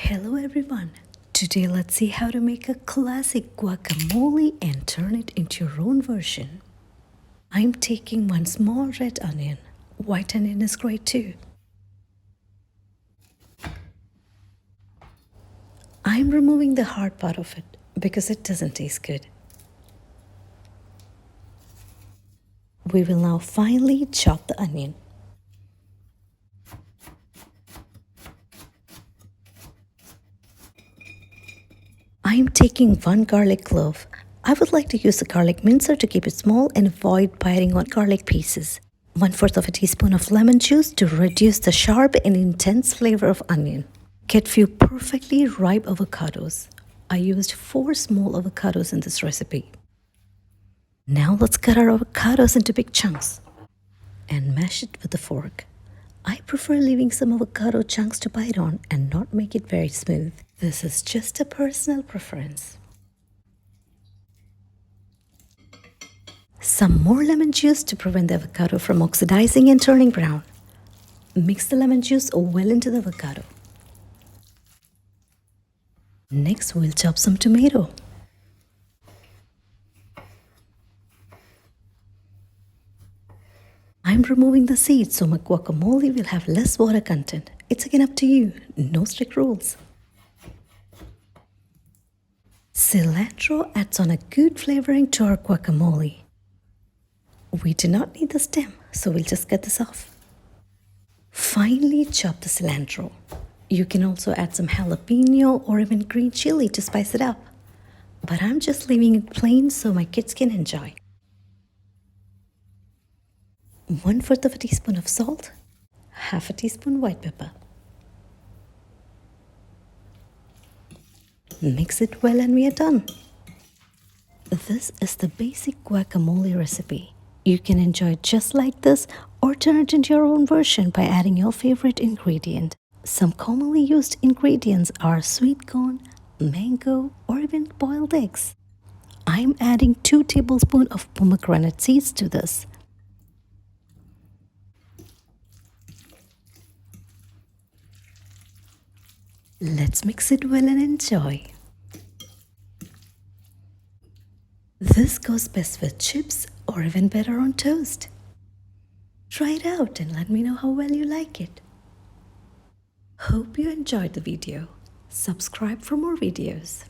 Hello everyone. Today let's see how to make a classic guacamole and turn it into your own version. I'm taking one small red onion. White onion is great too. I'm removing the hard part of it because it doesn't taste good. We will now finely chop the onion. I am taking one garlic clove. I would like to use a garlic mincer to keep it small and avoid biting on garlic pieces. 1/4 of a teaspoon of lemon juice to reduce the sharp and intense flavor of onion. Get few perfectly ripe avocados. I used 4 small avocados in this recipe. Now let's cut our avocados into big chunks and mash it with a fork. I prefer leaving some avocado chunks to bite on and not make it very smooth. This is just a personal preference. Some more lemon juice to prevent the avocado from oxidizing and turning brown. Mix the lemon juice well into the avocado. Next, we'll chop some tomato. I'm removing the seeds so my guacamole will have less water content. It's again up to you, no strict rules. Cilantro adds on a good flavoring to our guacamole. We do not need the stem, so we'll just cut this off. Finely chop the cilantro. You can also add some jalapeno or even green chili to spice it up. But I'm just leaving it plain so my kids can enjoy. 1/4 of a teaspoon of salt, 1/2 a teaspoon white pepper. Mix it well and we are done. This is the basic guacamole recipe. You can enjoy it just like this or turn it into your own version by adding your favorite ingredient. Some commonly used ingredients are sweet corn, mango, or even boiled eggs. I'm adding 2 tablespoons of pomegranate seeds to this. Let's mix it well and enjoy. This goes best with chips or even better on toast. Try it out and let me know how well you like it. Hope you enjoyed the video. Subscribe for more videos.